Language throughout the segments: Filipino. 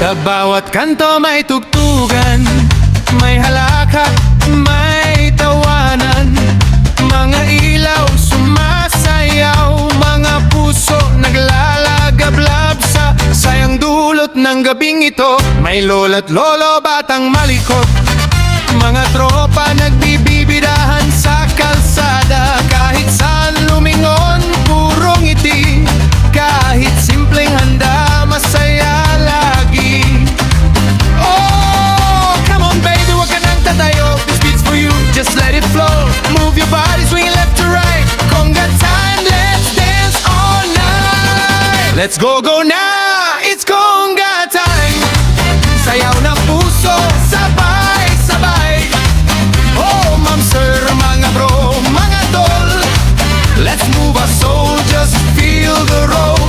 Sa bawat kanto may tugtugan, may halakak, may tawanan. Mga ilaw sumasayaw, mga puso naglalagablab sa sayang dulot ng gabing ito. May lola't lolo, batang malikot, mga tropa nagbibibidahan sa kalsada. Kahit saan lumingon, puro ngiti, kahit simpleng handa, masaya lagi. Oh, come on baby, wag ka nang tatayo. This beat's for you, just let it flow. Move your body, swing left to right. Conga time, let's dance all night. Let's go, go now, it's conga time. Sayaw ng puso, sabay, sabay. Oh, ma'am, sir, mga bro, mga tol, let's move our soul, just feel the roll.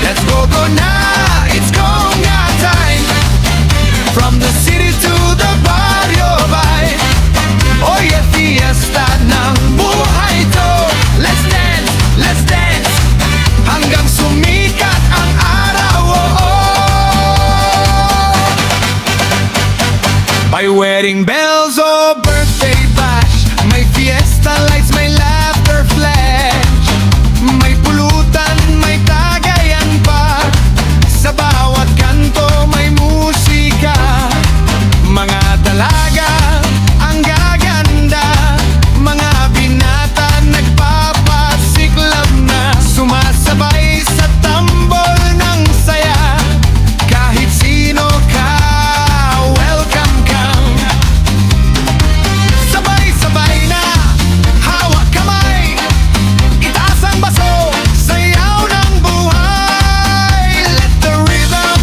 Let's go, go now, it's conga time. From the city to the barrio vibe. Oh yeah, fiesta ng buhay to. Let's dance, hanggang sumikat ang araw. Oh, oh. By wedding bells or birthday bash, may fiesta lights, may laughter flash. May pulutan, may tagayan pa. Sa bawat kanto may musika. Mga dalaga ang gaganda, mga binata nagpapasiklab na. Sumasabay sa tambol ng saya, kahit sino ka, welcome kang. Sabay-sabay na, hawak kamay, itaas ang baso, sayaw ng buhay. Let the rhythm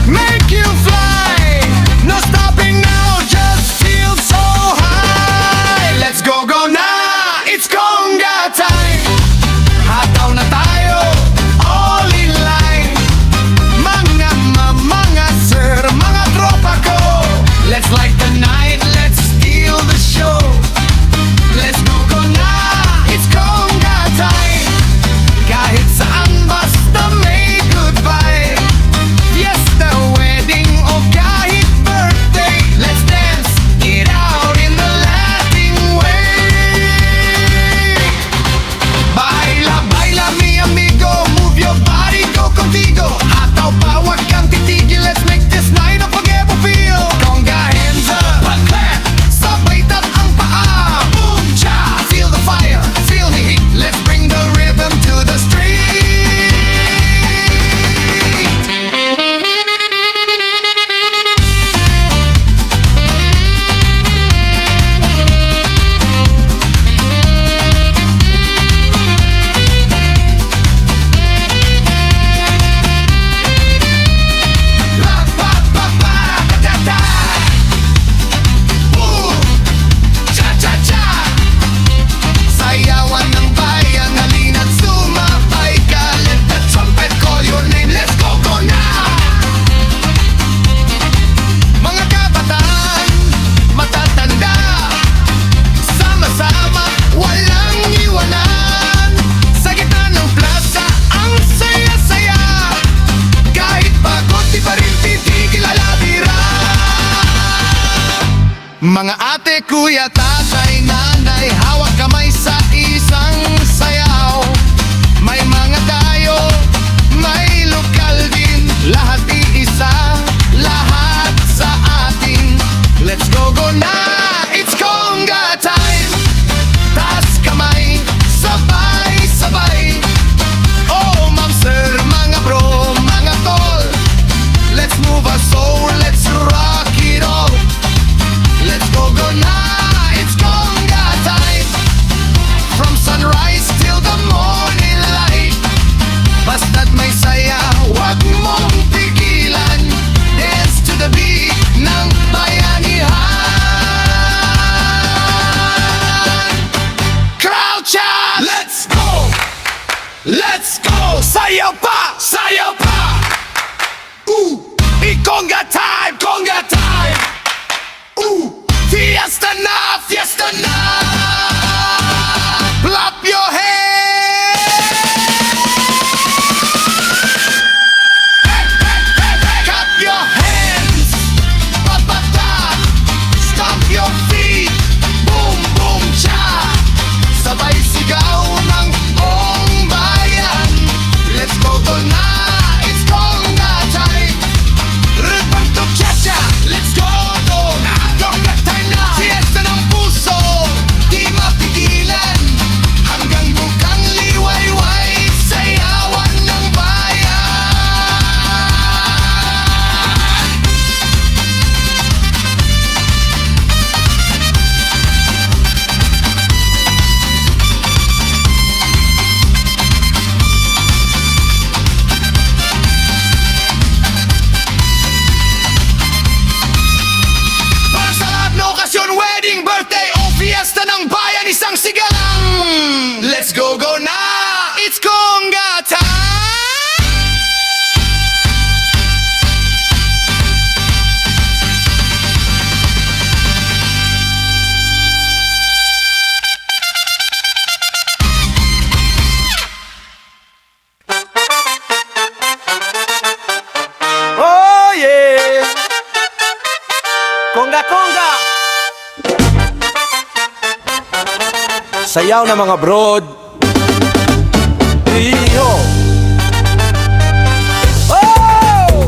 make you fly. No stopping now, just feel so high. Let's go, go na, it's conga time. Hataw na tayo, all in line. Mga mga sir, mga tropa ko, let's light the night, let's steal the show. Let's go, go na, it's conga time. Kahit saan basta may good vibe. Fiesta, wedding o kahit birthday, let's dance it out in the Latin way. Baila, baila mi amigo, move your body, go contigo. Hataw pa, wag kang titigil, let's make this night unforgettable feel. Conga hands up, clap, sabay tap ang paa. Boom, cha, feel the fire, feel the heat. Let's bring the rhythm to the street. La pa pa pa da da. Boom, cha cha cha. Sayawan ng bayan, halina't sumabay ka. Let the trumpet call your name, let's go, go now. Mga kabataan, matatanda, sama-sama, walang iwanan. Sa gitna ng plaza, ang saya-saya. Kahit pagod, di pa rin titigil alabira. Mga ate, kuya, tatay, nanay, hawak kamay sa isang sayaw. May mga dayo, may lokal din, lahat iisa, lahat sa atin. Let's go, go na, it's conga time. Taas kamay, sabay-sabay. Oh, ma'am, sir, mga bro, mga tol, let's move our soul, let's rock it all. Let's go, go now, it's conga time. From sunrise till the morning light, basta't may saya, wag mong tigil. Sayaw na mga brod. Iyo. Oh!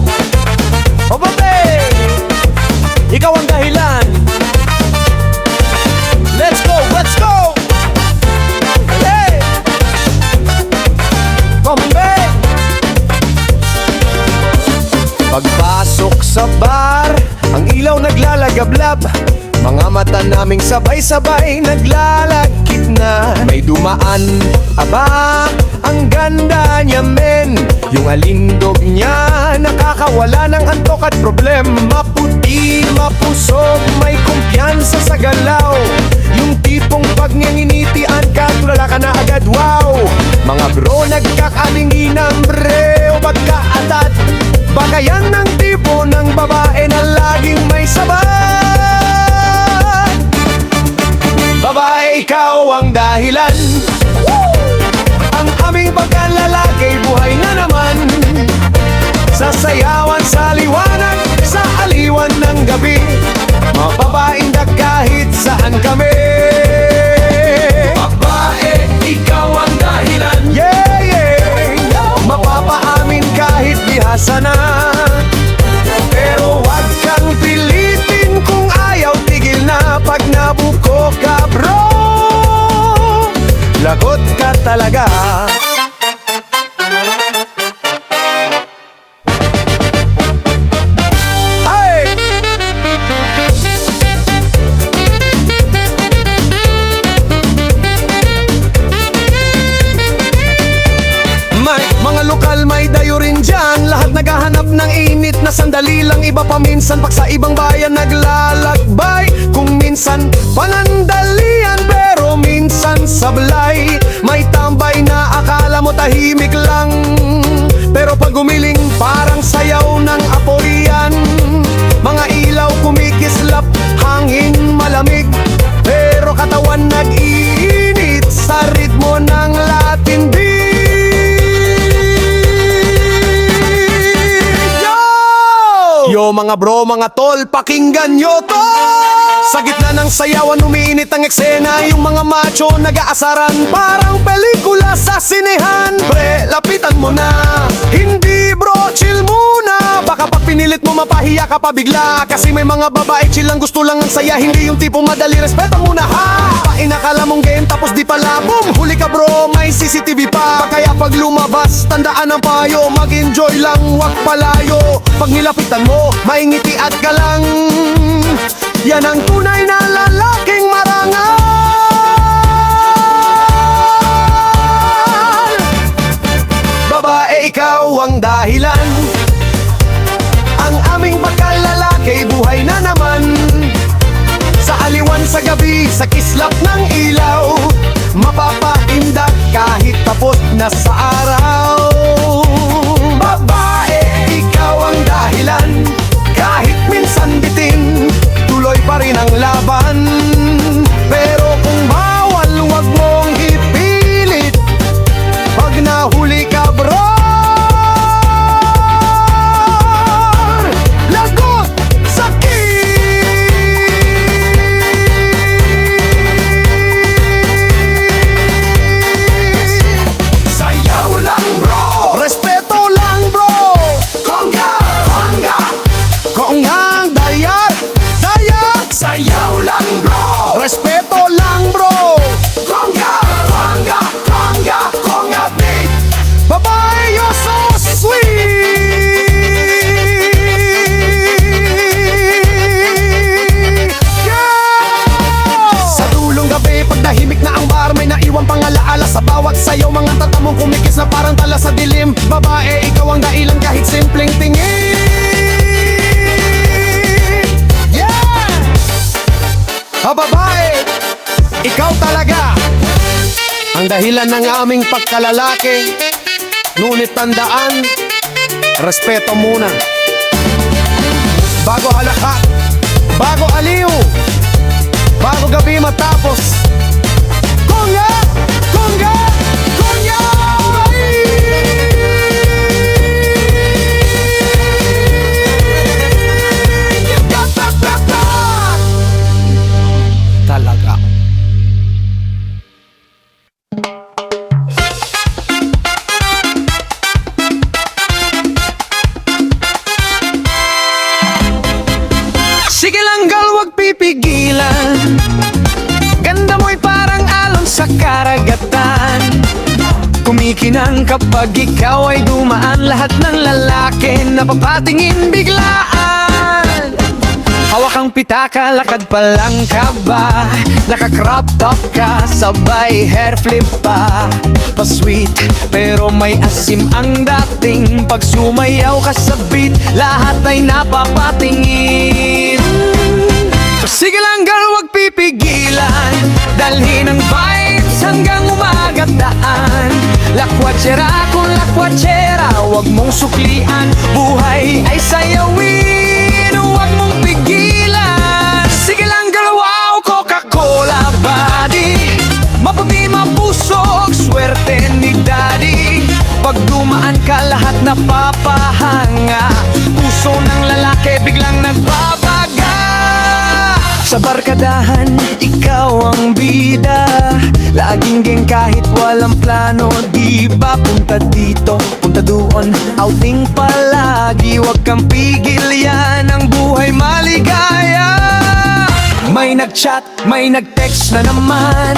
O babe! Ikaw ang dahilan. Let's go! Let's go! Hey! Bombe! Pagpasok sa bar, ang ilaw naglalagablab. Mga mata naming sabay-sabay naglalakit na. May dumaan, aba, ang ganda niya men. Yung alindog niya, nakakawala ng antok at problema. Maputi, mapusog, may kumpiyansa sa galaw. Yung tipong pag niyang initian ka, tulala ka na agad, wow. Mga bro, nagkakalinginan, bre, o pagkaatat. Baka yan ang tipo ng babae na laging may sabat. Babae, ikaw ang dahilan. Ang aming pagkalalaki, buhay na naman. Sasayawan sa liwanag, sa aliwan ng gabi. Mapapaindak kahit saan kami. Babae, ikaw ang dahilan. Yeah, yeah. Mapapaamin kahit bihasa na. Pero wag kang pilitin kung ayaw, tigil na. Pag nabuko ka bro, lagot ka talaga. Ay! May mga lokal, may dayo rin dyan. Lahat naghahanap ng init na sandali lang. Iba pa minsan pag sa ibang bayan naglalakbay. Kung minsan panandalian, pero minsan sablay. May tambay na akala mo tahimik lang, pero pag gumiling parang sayaw ng apoy yan. Mga ilaw kumikislap, hangin malamig, pero katawan nag-iinit sa ritmo ng Latin beat. Yo mga bro, mga tol, pakinggan nyo to. Sa gitna ng sayawan, umiinit ang eksena. Yung mga macho nag-aasaran, parang pelikula sa sinehan. Pre, lapitan mo na. Hindi bro, chill muna. Baka pag pinilit mo, mapahiya ka pa bigla. Kasi may mga babae chill lang, gusto lang ang saya. Hindi yung tipong madali, respeto muna ha. Painakala mong game, tapos di pala boom. Huli ka bro, may CCTV pa. Kaya pag lumabas, tandaan ang payo. Mag-enjoy lang, wag palayo. Pag nilapitan mo, maingiti at galang. Yan ang tunay na lalaking marangal. Babae, ikaw ang dahilan. Ang aming pagkalalaki, buhay na naman. Sa aliwan sa gabi, sa kislap ng ilaw, mapapaindak kahit tapos na sa araw. Babae, ikaw ang dahilan. Kahit minsan bitin, tuloy pa rin ang laban. Pero kung bawal, wag mong ipilit. Pag nahuli ka bro, lagot, sakit. Sayaw lang bro, respeto lang bro. Konga, konga, kongang dayat, dayat. Sayaw lang bro, respeto lang bro. Konga, konga, konga, konga beat. Babae, you're so sweet. Yeah! Sa dulong gabi, pag nahimik na ang bar, may naiwang pangalaala sa bawat sayaw. Mga tatamong kumikis na parang tala sa dilim. Babae, ikaw ang dailan kahit simpleng tingin. Babae, ikaw talaga ang dahilan ng aming pagkalalaki. Ngunit tandaan, respeto muna. Bago halakat, bago aliw, bago gabi matapos. Konga! Konga! Konga! Talaga. Ganda mo'y parang alon sa karagatan. Kumikinang kapag ikaw ay dumaan. Lahat ng lalaki napapatingin biglaan. Hawak ang pitaka, lakad pa lang ka ba? Naka-crop top ka, sabay hair flip pa. Pa-sweet, pero may asim ang dating. Pag sumayaw ka sa beat, lahat ay napapatingin. Sige lang girl, wag pipigilan. Dalhin ang vibes hanggang umagat daan. Lakwatsyera kung lakwatsyera, wag mong suklian. Buhay ay sayawin, wag mong pigilan. Sige lang girl, wow, Coca-Cola body. Maputi mapusok, swerte ni daddy. Pag dumaan ka, lahat napapahanga. Puso ng lalaki biglang nagbabaga. Sa barkadahan, ikaw ang bida. Laging geng kahit walang plano, di ba? Punta dito, punta doon, outing palagi. Huwag kang pigil, yan ang buhay maligaya. May nag-chat, may nag-text na naman.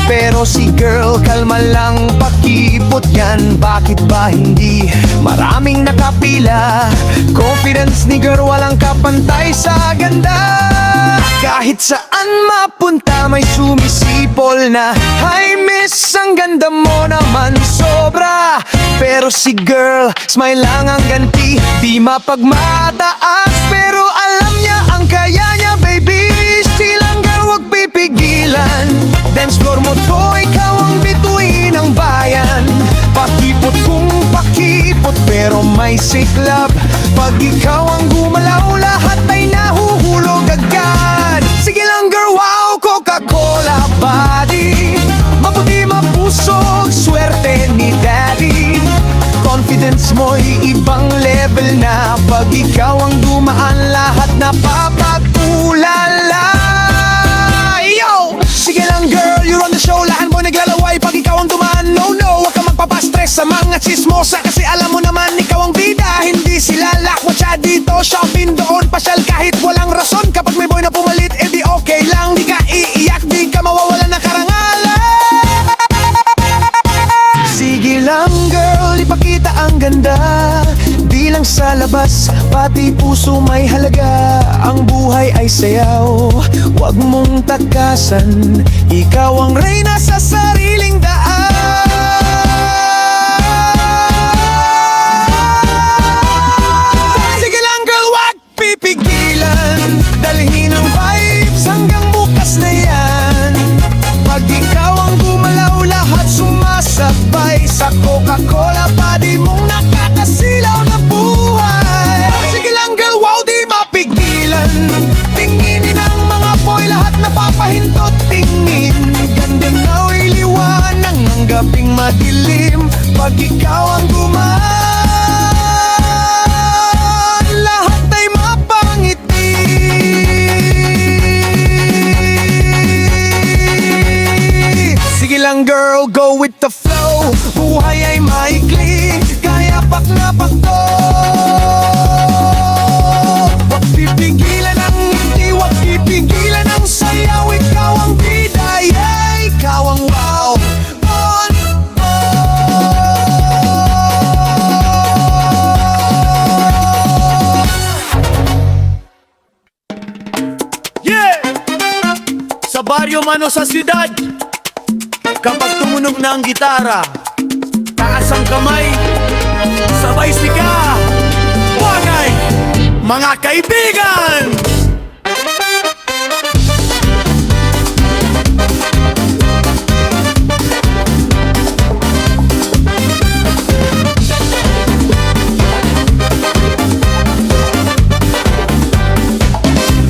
Pero si girl, kalma lang, pakipot yan. Bakit ba hindi maraming nakapila? Confidence ni girl, walang kapantay sa ganda. Kahit saan mapunta, may sumisipol na, "Hi miss, ang ganda mo naman sobra." Pero si girl, smile lang ang ganti. Di mapagmataas, pero alam niya ang kaya niya, baby. Still ang girl, wag pipigilan. Dance floor mo to, ikaw ang bituin ng bayan. Pakipot kung pakipot, pero may siklab. Pag ikaw ang gumalaw, lahat ay nahuhulog agad. Sige lang girl, wow, Coca-Cola body. Maputi mapusok, swerte ni daddy. Confidence mo'y ibang level na. Pag ikaw ang dumaan, lahat napapag-ulala. Yo! Sige lang girl, you're on the show. Lahat mo naglalaway pag ikaw ang dumaan. No, no, huwag ka magpapastress sa mga chismosa. Kasi alam mo naman, ikaw ang bida. Hindi sila lakwatsa dito, shopping doon, pasyal kahit walang rason. Kapag may boy na pumalit, edi okay lang. Di ka iiyak, di ka mawawalan ng karangalan. Sige lang girl, ipakita ang ganda. Di lang sa labas, pati puso may halaga. Ang buhay ay sayaw, wag mong takasan. Ikaw ang reyna sa sariling daan. Sige lang girl, wag pipigilan. Dalhin ang vibes hanggang bukas na yan. Pag ikaw ang gumalaw, lahat sumasabay. Sa Coca-Cola body mong nakakasilaw na buhay. Sige lang girl, wow, di mapigilan. Tinginin ang mga boy, lahat napapahintot. Tingin, ganda na iliwanag ng gabing madilim. Pag ikaw ang gumaan, lahat ay mapangiti. Sige lang girl, go with the flow. Buhay ay maikli, kaya pak na pakto. Wag pipigilan ang ngiti, wag pipigilan ang sayaw. Ikaw ang bida, yeah, ikaw ang wow. On, Yeah! Sa baryo man o sa siyudad, kapag tumunog na ang gitara, taas ang kamay, sabay sika, wagay, mga kaibigan!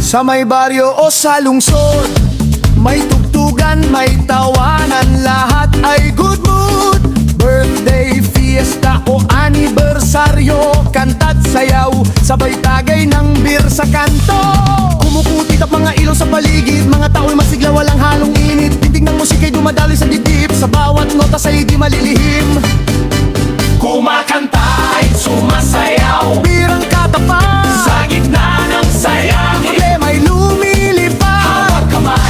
Sa may baryo o sa lungsod, may tugtugan, may tawanan, lahat ay good mood. Birthday, fiesta o anibersaryo, kanta't sayaw, sabay tagay ng beer sa kanto. Kumukutit ang mga ilaw sa paligid, mga tao'y masigla, walang halong init. Tindig ng musika'y dumadaloy sa dibdib, sa bawat nota sa'y di malilihim. Kumakanta ay sumasayaw Birang katapat sa gitna ng saya. Problema'y lumilipad. Hawak kamay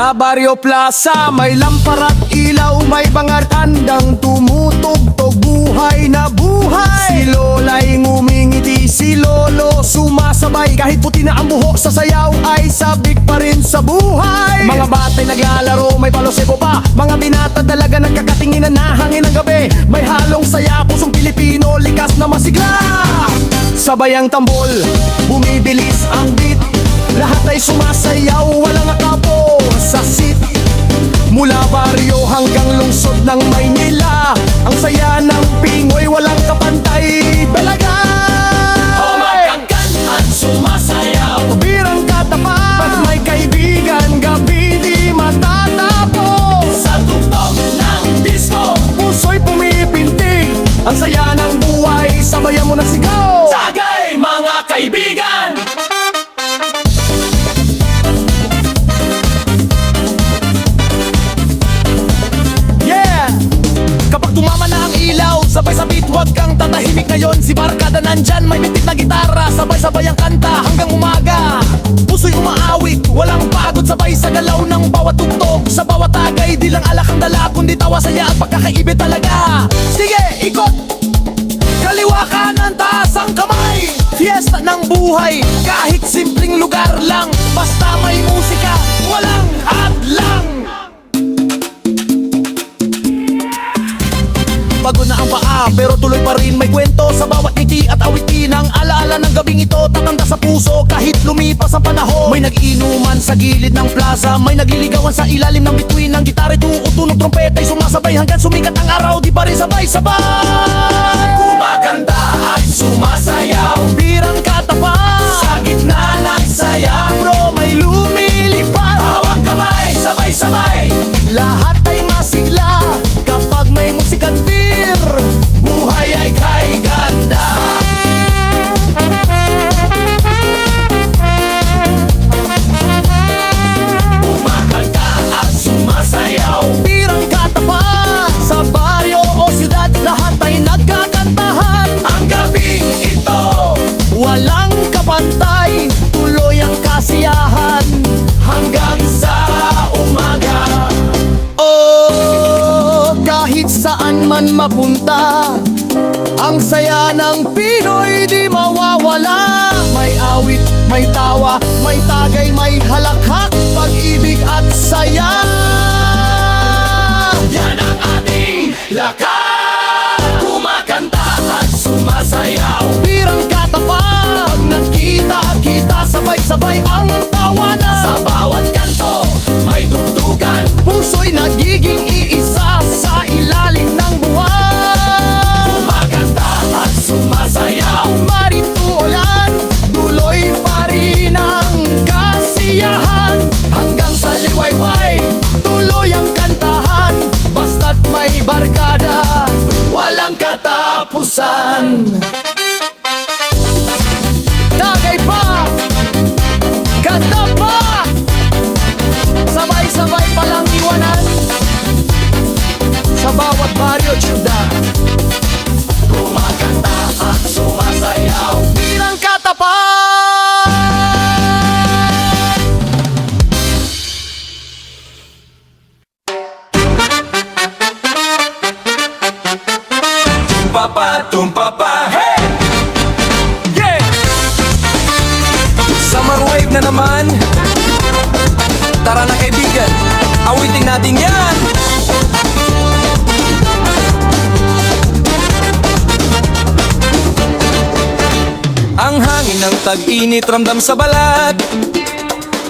Sa Barrio Plaza may lampara at ilaw, may bangartandang tumutugtog, buhay na buhay. Si Lola'y ngumingiti, si Lolo sumasabay, kahit puti na ang buhok sa sayaw ay sabik pa rin sa buhay. Mga bata'y naglalaro, may palosebo pa, mga binata talaga nagkakatinginan na hangin ng gabi. May halong saya, pusong Pilipino, likas na masigla. Sabay ang tambol, bumibilis ang beat, lahat ay sumasayaw, walang akapo sa seat. Mula baryo hanggang lungsod ng Maynila, ang saya ng Pingoy walang kapantay. Balagay! Kumakakantan, sumasayaw. Birang katapat, pag may kaibigan, gabi di matatapos. Sa tugtog ng disco, Puso'y pumipintig, ang saya ng buhay, sabayan mo na sigaw. tagay mga kaibigan. Yeah! Kapag tumama na ang ilaw, sabay sa beat, huwag kang tatahimik ngayon. Si Barkada nandyan, may bitik na gitara, sabay-sabay ang kanta hanggang umaga. Puso'y umaawit, walang pagod, sabay sa galaw ng bawat tugtog. Sa bawat tagay, di lang alak ang dala, kundi tawa, saya at pagkakaibig talaga. Sige, ikot! Kaliwa kanan, taas ang kamay. Fiesta ng buhay, kahit simpleng lugar lang, basta may musika, walang hadlang. Pagod na ang paa, pero tuloy pa rin may kwento sa bawat ngiti at awitin. Ang alaala ng gabing ito, tatanda sa puso kahit lumipas ang panahon. May nag-inuman sa gilid ng plaza, may nagliligawan sa ilalim ng bituin ng gitara, tutunog trompeta'y sumasabay hanggang sumikat ang araw, di pa rin sabay-sabay. Kumakanta at sumasayaw. Birang katapat, Sa gitna ng saya, bro may lumilipad. hawak kamay, sabay-sabay. Lahat ay masigla kapag may musika at beer. Buhay ay kay ganda. Kumakanta at sumasayaw. Birang katapat, sa baryo o siyudad, lahat ay nagkakantahan. Ang gabing ito, Walang kapantay, tuloy ang kasiyahan. hanggang sa umaga. Oh, kahit saan man mapunta, ang saya ng Pinoy di mawawala. May awit, may tawa, may tagay, may halakhak, pag-ibig at saya. Yan ang ating lakas. Kumakanta at sumasayaw. Birang katapat, nagkita-kita, sabay-sabay ang tawanan. Sa bawat kanto, may tugtugan. Puso'y nagiging iisa sa ilalim ng buwan. Kumakanta at sumasayaw. Maritulan, tuloy pa rin ang kasiyahan. Hanggang sa liwayway, tuloy ang kantahan. Basta't may barkada, Walang katapusan. tagay pa, ganda pa. Sabay-sabay palang iwanan sa bawat baryo at syudad. Kumakanta at sumasayaw. Birang katapat. Tumpapa, hey! Yeah! Summer wave na naman. Tara na kaibigan, awitin natin yan. Ang hangin ng tag-init ramdam sa balat,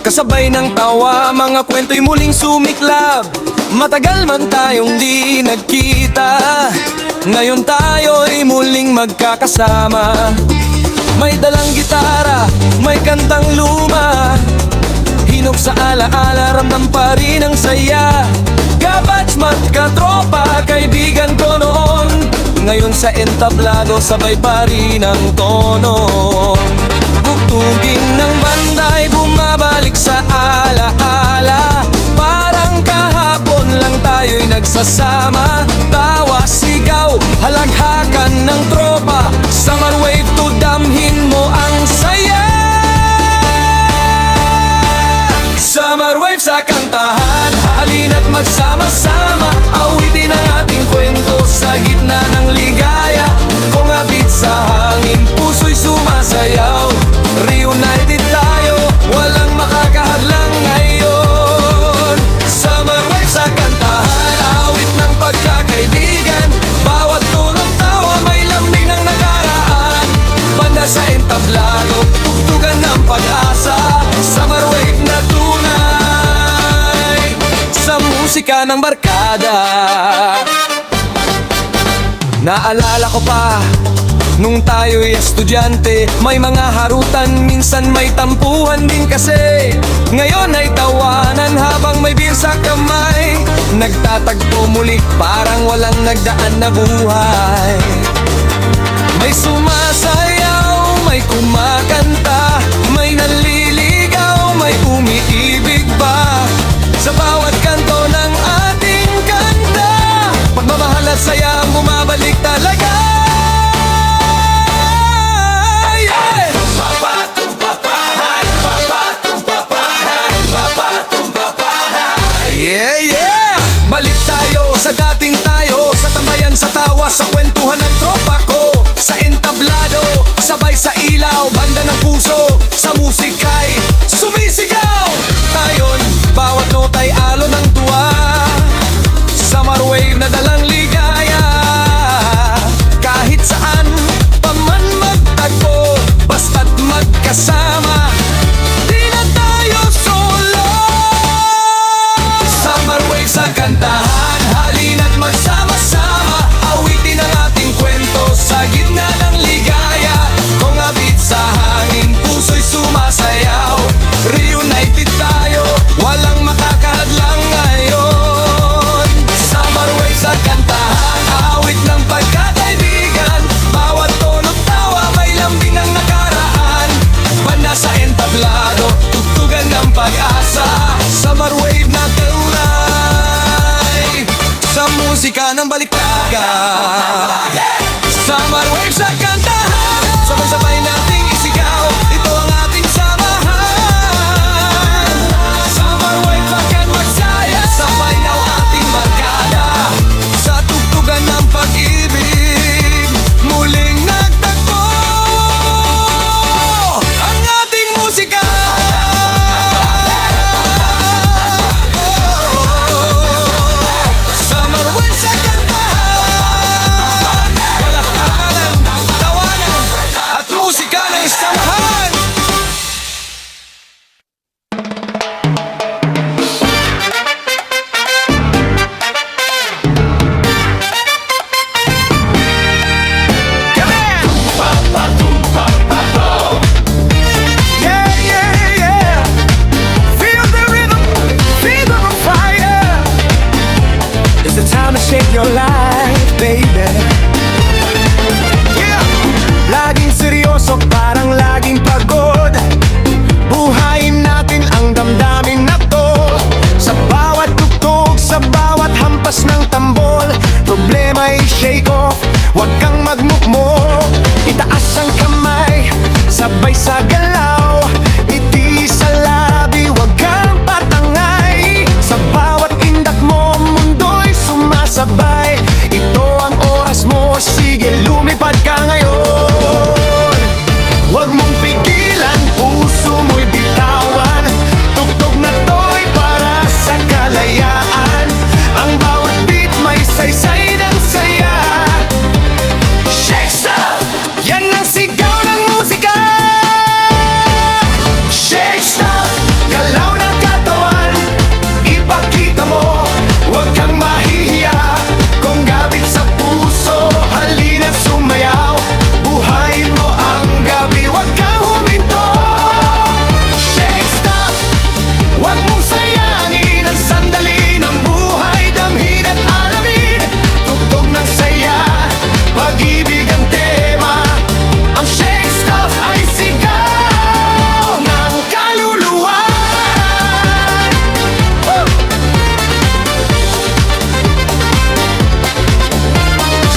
kasabay ng tawa, mga kwento'y muling sumiklab. Matagal man tayong di nagkita, ngayon tayo'y muling magkakasama. May dalang gitara, may kantang luma, hinog sa alaala, ramdam pa rin ang saya. Kabatchmat, katropa, kaibigan ko noon, ngayon sa entablado, sabay pa rin ang tono. Bugtugin ng banday, bumabalik sa alaala, parang kahapon lang tayo'y nagsasama. Tawa, sigaw, halaghakan ng tropa, summer wave to damhin mo ang saya. Summer wave sa kantahan. musika ng barkada. Naalala ko pa nung tayo'y estudyante, may mga harutan, minsan may tampuhan din kasi. Ngayon ay tawanan habang may beer sa kamay, nagtatagpo muli parang walang nagdaan na buhay. May sumasayaw, may kumakanta, may naliligaw, may umiibig pa sa bawat kanto ng ating kanta. Pagmamahal at saya ang bumabalik talaga. Yeah, yeah! Balik tayo sa dating tayo, sa tambayan, sa tawa, sa kwentuhan ng tropa ko, sa entablado, sabay sa ilaw, banda ng puso, sa musika'y sumisigaw. Ayon, bawat nota'y alon ng tuwa, summer wave na dalang ligaya. Kahit saan pa man magtagpo, basta't magkasama, di na tayo solo. Summer wave sa kantahan, halina't magsama-sama, awitin ang ating kwento sa gitna ng ligaya. Kung abit sa hangin, puso'y sumasayaw, reunited tayo, walang makakahadlang ngayon. Summer wave sa kantahan, awit ng pagkakaibigan, bawat tono't tawa may lambing ng nakaraan. Banda sa entablado, tugtugan ng pag-asa, summer wave na tunay sa musika ng balikbayan. Summer wave sa kantahan, sabay-sabay nating isigaw, ito ang ating samahan. Summer wave bakit magsaya, sabay ng ating barkada, sa tugtugan ng pag-ibig, muling nagtagpo ang ating musika. Summer wave sa kantahan, walang pangalan, tawanan, at musika ng samahan. Yeah, yeah, yeah. Feel the rhythm, feel the fire. It's the time to shake your life, baby. Yeah. Laging seryoso, parang laging pagod. Buhayin natin ang damdamin na to, sa bawat tugtog, sa bawat hampas ng tambol. Problema'y shake off, huwag kang magmukmok. Itaas ang kamay, sabay sa galaw, iti sa labi, huwag kang patangay. Sa bawat indak mo, mundo'y sumasabay. Ito ang oras mo, sige lumipad ka ngayon. Huwag mong pigilan, puso mo'y bitawan, tugtog na to'y para sa kalayaan. Ang bawat beat may saysay ng saya. Shake stuff! Yan ang sigaw ng musika. Shake stuff! Galaw ng katawan, ipakita mo, huwag kang mahihiya. Kung gabit sa puso, halina't sumayaw, buhayin mo ang gabi, huwag kang huminto. Shake stuff! Huwag mong sayangin ang sandali ng buhay, damhin at alamin, tugtog ng saya, pag-ibig ang tema. Ang shake stuff ay sigaw ng kaluluwa. Woo!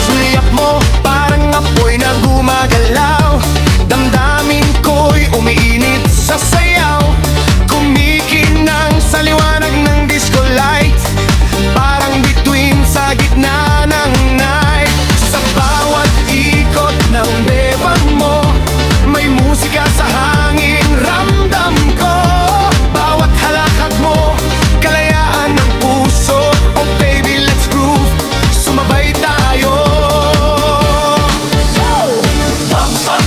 Suliyak mo parang apoy na gumagalaw, damdamin ko'y umiinit sa sayaw, kumikinang sa liwanag ng disco light, parang bituin sa gitna ng night. Sa bawat ikot ng bebang mo, may musika sa hangin, ramdam ko. Bawat halakat mo, kalayaan ng puso. Oh baby, let's groove, sumabay tayo. Bam, bam,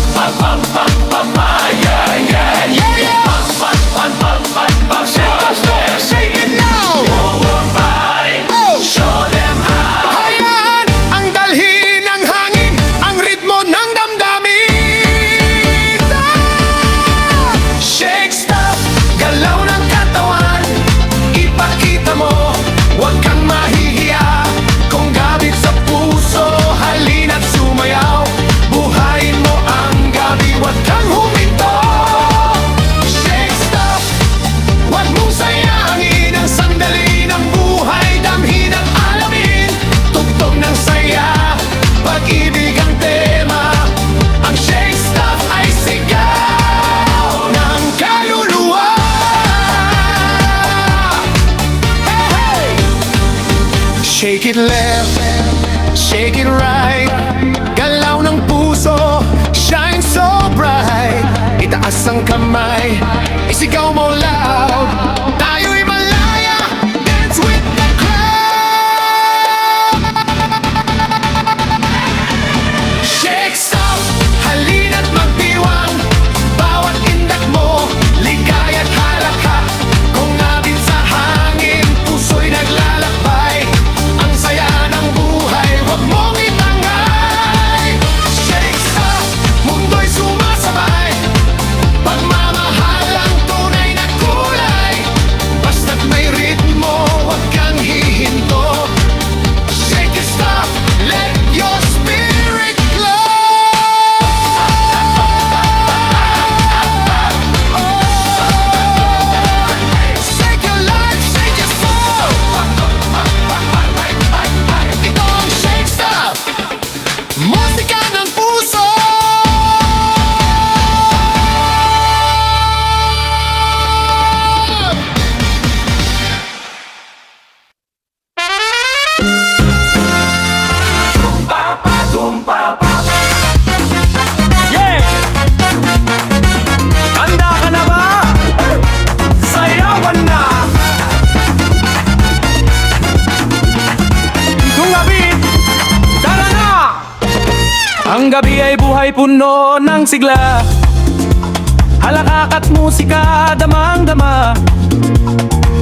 Shake it left, shake it right. Galaw ng puso, shine so bright. Itaas ang kamay, isigaw mo loud. Tayo'y malaya, dance with the crowd. Shake, stop, halina't magdiwang. Bawat indak mo, ligaya't halakak. Kung natin sa hangin, puso'y naglalakbay. Ang saya ng buhay, wag mong itangay. Shake, stop, mundo'y sumasabay. Pagmamahal ang tunay na kulay. Basta't may ritmo, wag kang hihinto. Shake it, stop, let your spirit flow. Shake your life, shake your soul. Ito ang Shake Stop, musika ng puso. Yeah! Handa ka na ba? Sayawan na! Tungabit! Tara na! Ang gabi ay buhay puno ng sigla. Halakak at musika, damang-dama.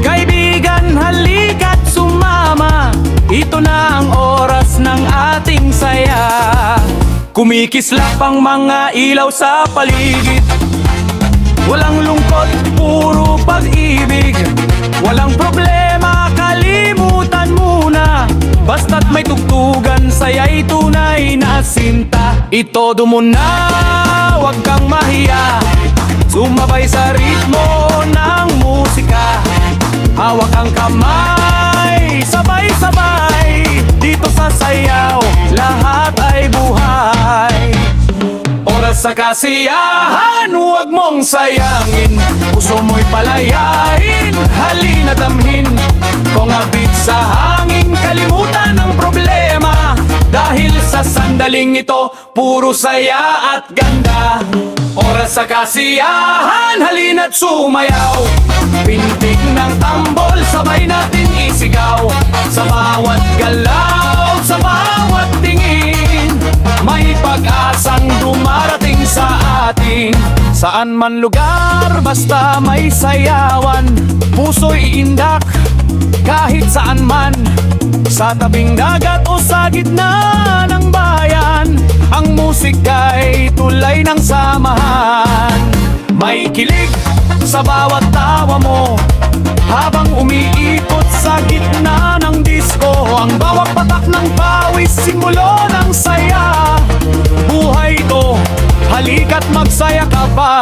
Kaibigan, halika't sumama. Ito na ang oras ng ating saya. Kumikislap ang mga ilaw sa paligid. Walang lungkot, puro pag-ibig. Walang problema, kalimutan muna. Basta't may tugtugan, saya'y tunay na sinta. Itodo mo na, wag kang mahiya. Sumabay sa ritmo ng musika. Hawak ang kamay, sabay-sabay. Dito sa sayaw, lahat ay buhay. Oras sa kasiyahan, huwag mong sayangin. Puso mo'y palayain, halina damhin. Kung abit sa hangin, kalimutan ang problema. Dahil sa sandaling ito, puro saya at ganda. Oras sa kasiyahan, halina't sumayaw. Pintig ng tambol, sabay natin isigaw. Sa bawat galaw, sa bawat tingin, may pag-asang dumarating sa atin. Saan man lugar, basta may sayawan. Puso'y indak, kahit saan man. Sa tabing dagat o sa gitna ng bayan, ang musika'y tulay ng samahan. May kilig sa bawat tawa mo, habang umiikot sa gitna ng disco. Ang bawat patak ng pawis, simulo ng saya. Buhay ito, halika't magsaya ka pa.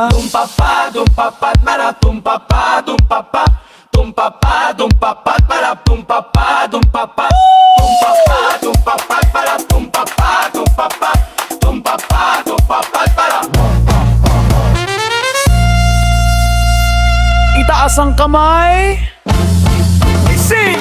Tumpapa, tumpapat, para tumpapa, tumpapa. Tumpapa, tumpapat, para tumpapa, tumpapa. Tumpapa, tumpapat, para tumpapa, tumpapa. Tumpapa, tumpapat, para Itaas ang kamay. Isip!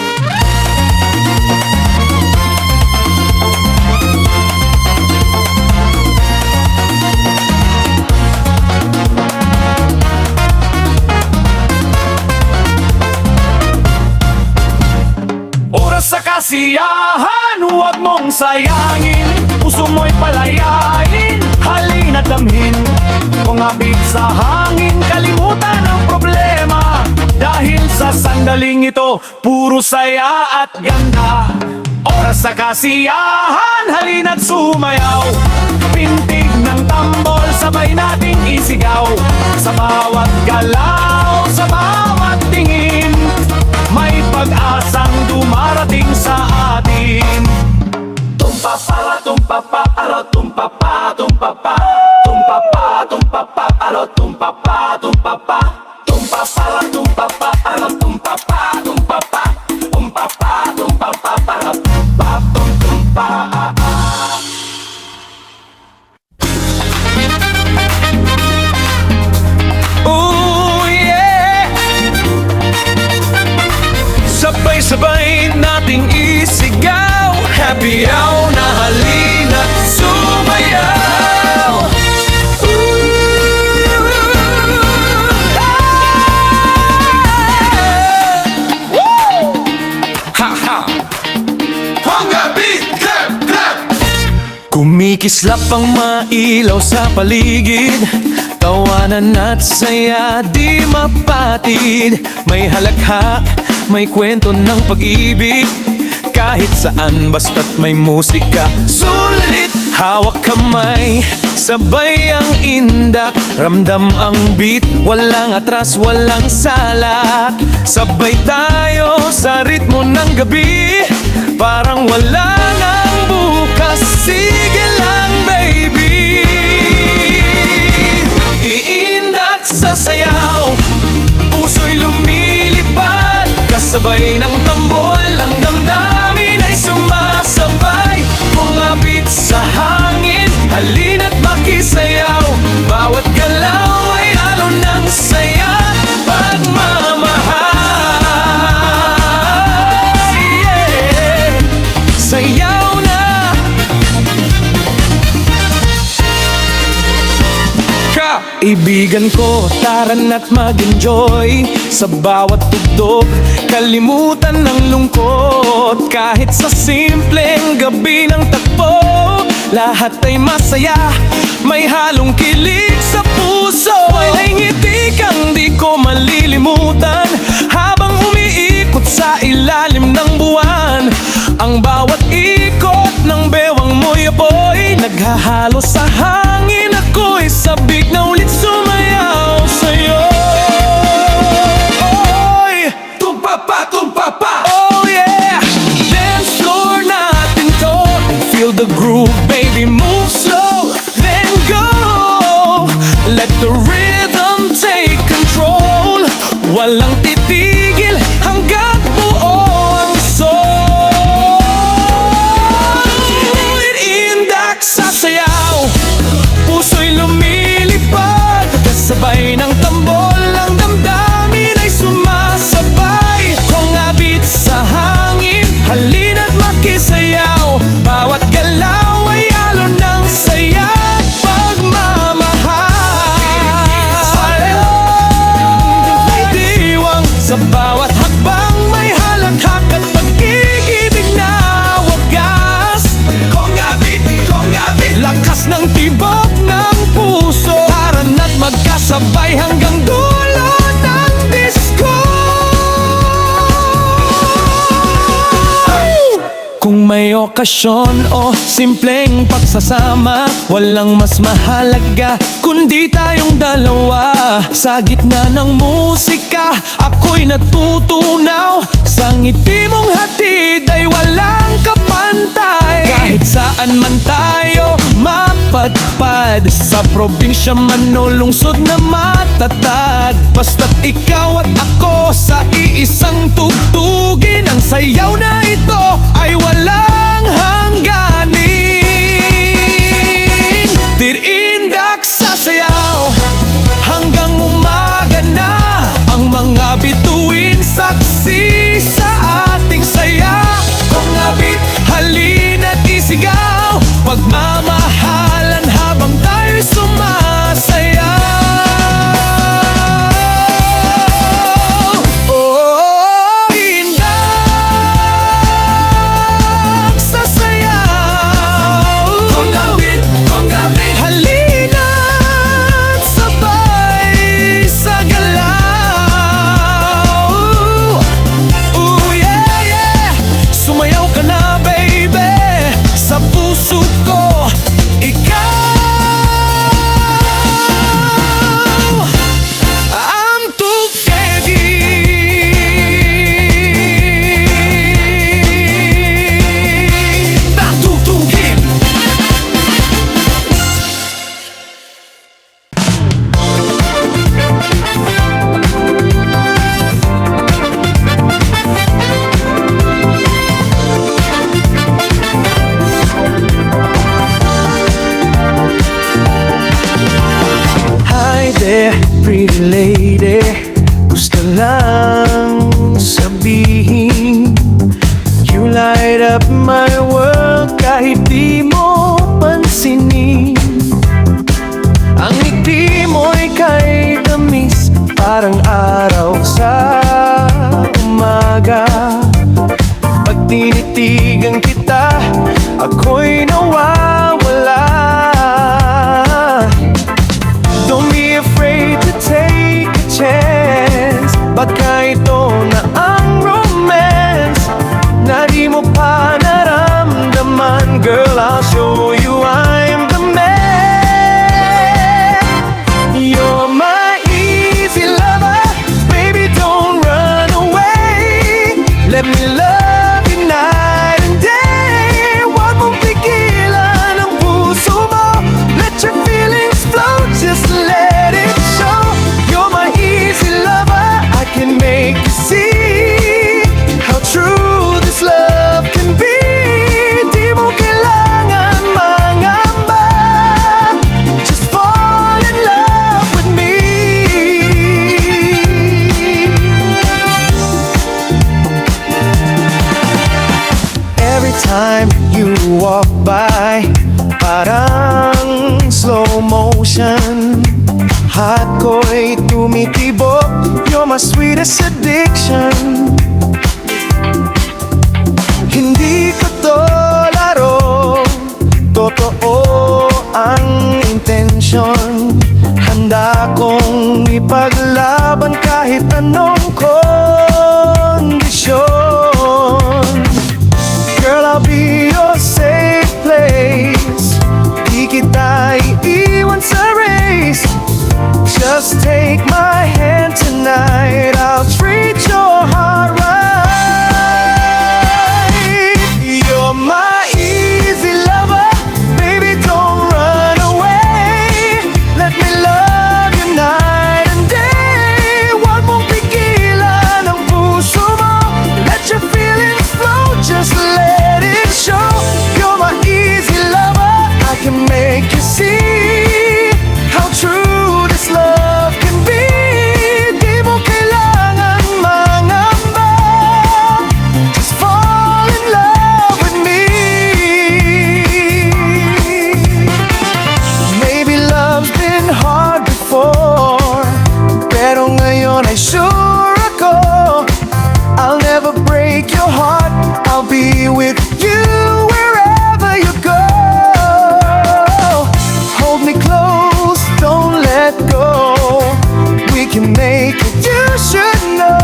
Oras sa kasiyahan, huwag mong sayangin. Puso mo'y palayain, halina damhin. Kung abig sa hangin, kalimutan ang problema. Dahil sa sandaling ito, puro saya at ganda. Oras sa kasiyahan, halina't sumayaw. Pintig ng tambol, sabay nating isigaw. Sa bawat galaw, sa bawat tingin, may pag-asang dumarating sa atin. tumpapa, tumpapa, para tumpapa, tumpapa. Tumpapa, tumpapa, para tumpapa, tumpapa. Tumpapa, tumpapa, para tumpapa, tumpapa. Tumpapa, tumpapa, para tumpa, tumpa. Ooh, yeah! Sabay-sabay natin Kumikislap ang mailaw sa paligid, tawanan at saya di mapatid. May halakhak, may kwento ng pag-ibig, kahit saan basta't may musika. Sulit, hawak kamay, sabay ang indak, ramdam ang beat, walang atras, walang salak. Sabay tayo sa ritmo ng gabi, parang wala nang bukas. Sige lang baby, iindak sa sayaw, puso'y lumilipad, kasabay ng tambol, ang damdamin ay sumasabay. Kumapit sa hangin, halina't makisayaw, bawat galaw ay alon ng saya, pagmamahal. Yeah. Sayaw na, kaibigan ko, taran at mag-enjoy sa bawat tugtog, kalimutan ng lungkot. Kahit sa simpleng gabi ng tagpo, lahat ay masaya, may halong kilig sa puso. May ngiti kang di ko malilimutan, habang umiikot sa ilalim ng buwan. Ang bawat ikot ng bewang mo'y apoy, naghahalo sa hangin, ako'y sabik na ulit sumayaw sa'yo. Oy! Tumpa pa! Oh yeah! Dance floor natin to, feel the groove, baby, move slow, then go. Let the rhythm take control, walang titigil hanggat buo ang soul. Iindak sa sayaw, puso'y lumilipad, kasabay ng tambol, ang damdamin ay sumasabay. Kumapit sa hangin, halina't makisayaw, bawat galaw ay alon ng saya, pagmamahal. May diwang sa bawat hakbang, may halakhak at pag-ibig na wagas. Kongabit, lakas ng tibok ng puso, taran at magkasabay hanggang dulo ng disco. Kung may okasyon o simpleng pagsasama, walang mas mahalaga kundi tayong dalawa. Sa gitna ng musika, ako'y natutunaw, sa ngiti mong hatid ay walang kapantay. Kahit saan man tayo mapadpad, sa probinsya man o lungsod na matatag, basta't ikaw at ako sa iisang tugtugin, ang sayaw na ito ay walang hangganin. Tirindak sa sayaw hanggang umaga na, ang mga bituin saksi sa ating saya. Kumapit, halina't isigaw, pagmamahalan habang tayo'y sumasayaw. Oh, indak sa sayaw, kumapit, halina't sabay sa galaw. Ooh, yeah, yeah. Sumayaw ka na baby, sa puso ko ikaw. I'm tugtugin, natutugin. Hi there, pretty lady, gusto lang sabihin, you light up my world kahit di mo pansinin. Ang ngiti mo'y kay tamis, parang araw sa umaga. Pag tinitigan kita, ako'y nawawala. walk by, parang slow motion. Heart ko'y tumitibok, you're my sweetest addiction. Hindi ko to laro, totoo ang intensyon. Handa kong ipaglaban kahit anong kondisyon. Girl, I'll be your safe place. Di kita iiwan sa race. Just take my hand tonight, I'll treat your heart right. You're my easy lover, baby, don't run away. Let me love you night and day. Huwag mong pigilan ang puso mo. Let your feelings flow, just let it show. You're my easy lover, I can make you see how true this love can be. Di mo kailangan mangamba, just fall in love with me. Maybe love's been hard before, pero ngayon ay sure ako I'll never break your heart, I'll be with you wherever you go. Hold me close, don't let go. We can make it, you should know.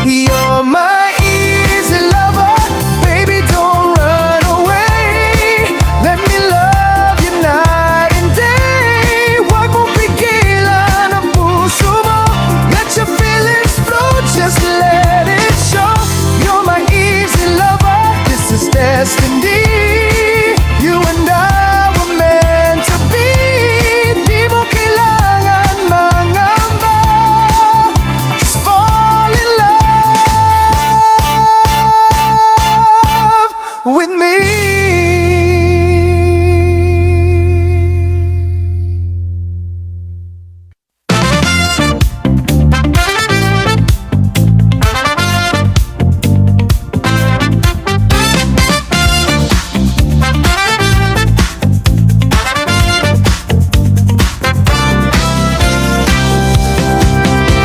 You're my easy lover, baby, don't run away. Let me love you night and day. Huwag mong pigilan ang puso mo. Let your feelings flow, just let it show. You're my easy lover, this is destiny. You and I were meant to be. Di mo kailangan mangamba, just fall in love with me.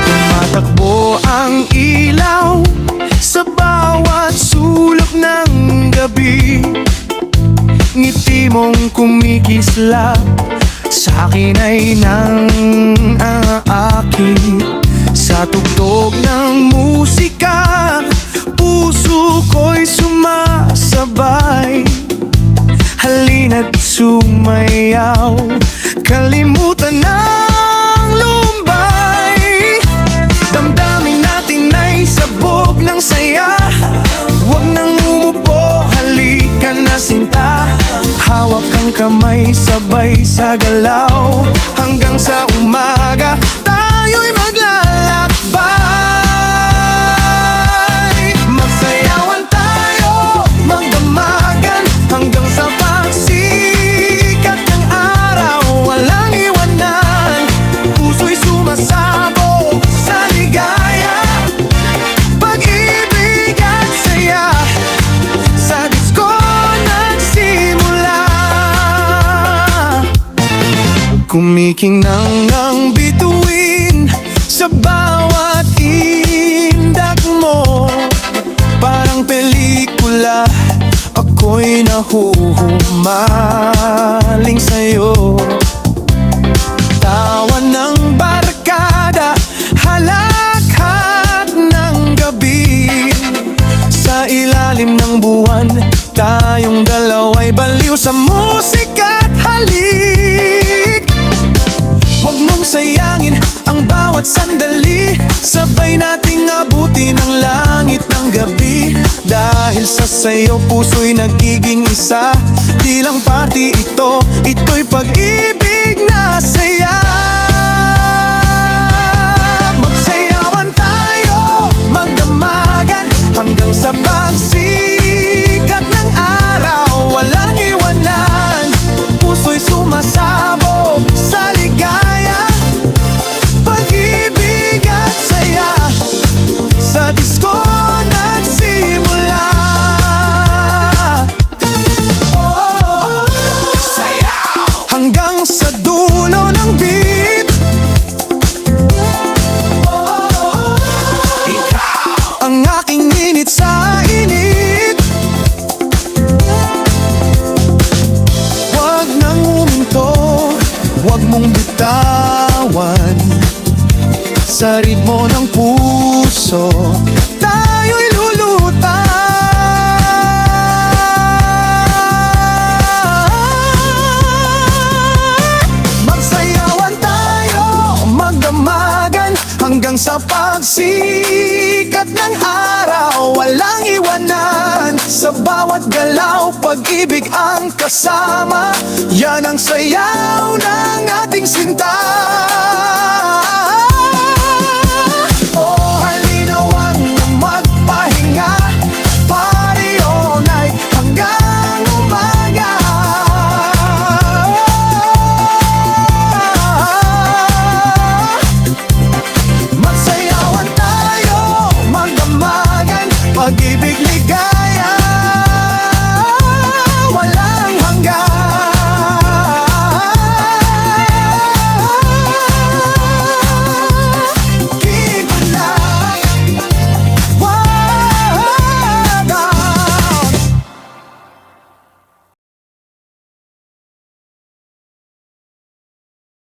Tumatakbo ang ilaw sa bawat sulok ng gabi. Ngiti mong kumikislap sa akin ay nang aakit. Sa tugtog ng musika, puso ko'y sumasabay. Halina't sumayaw, kalimutan ng lumbay. Damdamin natin ay sabog ng saya. Huwag nang umupo, halika na sinta. Hawak ang kamay, sabay sa galaw. Hanggang sa umaga, tayo'y maglalakbay. Magsayawan tayo, magdamagan, hanggang sa pagsikat ng araw. Walang iwanan, puso'y sumasabog sa ligaya. Pag-ibig at saya, sa disco nagsimula. Kumikinang ang bituin sa bawat indak mo. Parang pelikula, ako'y nahuhumaling sa'yo. Tawa ng barkada, halakhat ng gabi. Sa ilalim ng buwan, tayong dalawa'y baliw sa musika't halik. Huwag mong sayangin ang bawat sandali, sabay nating abutin ang langit ng gabi. Dahil sa sayo puso'y nagiging isa. Di lang party ito, ito'y pag-ibig na saya. Magsayawan tayo, magdamagan, Sa ritmo ng puso tayo'y lulutang. Magsayawan tayo, magdamagan hanggang sa pagsikat ng araw. Walang iwanan sa bawat galaw, pag-ibig ang kasama. Yan ang sayaw ng ating sinta.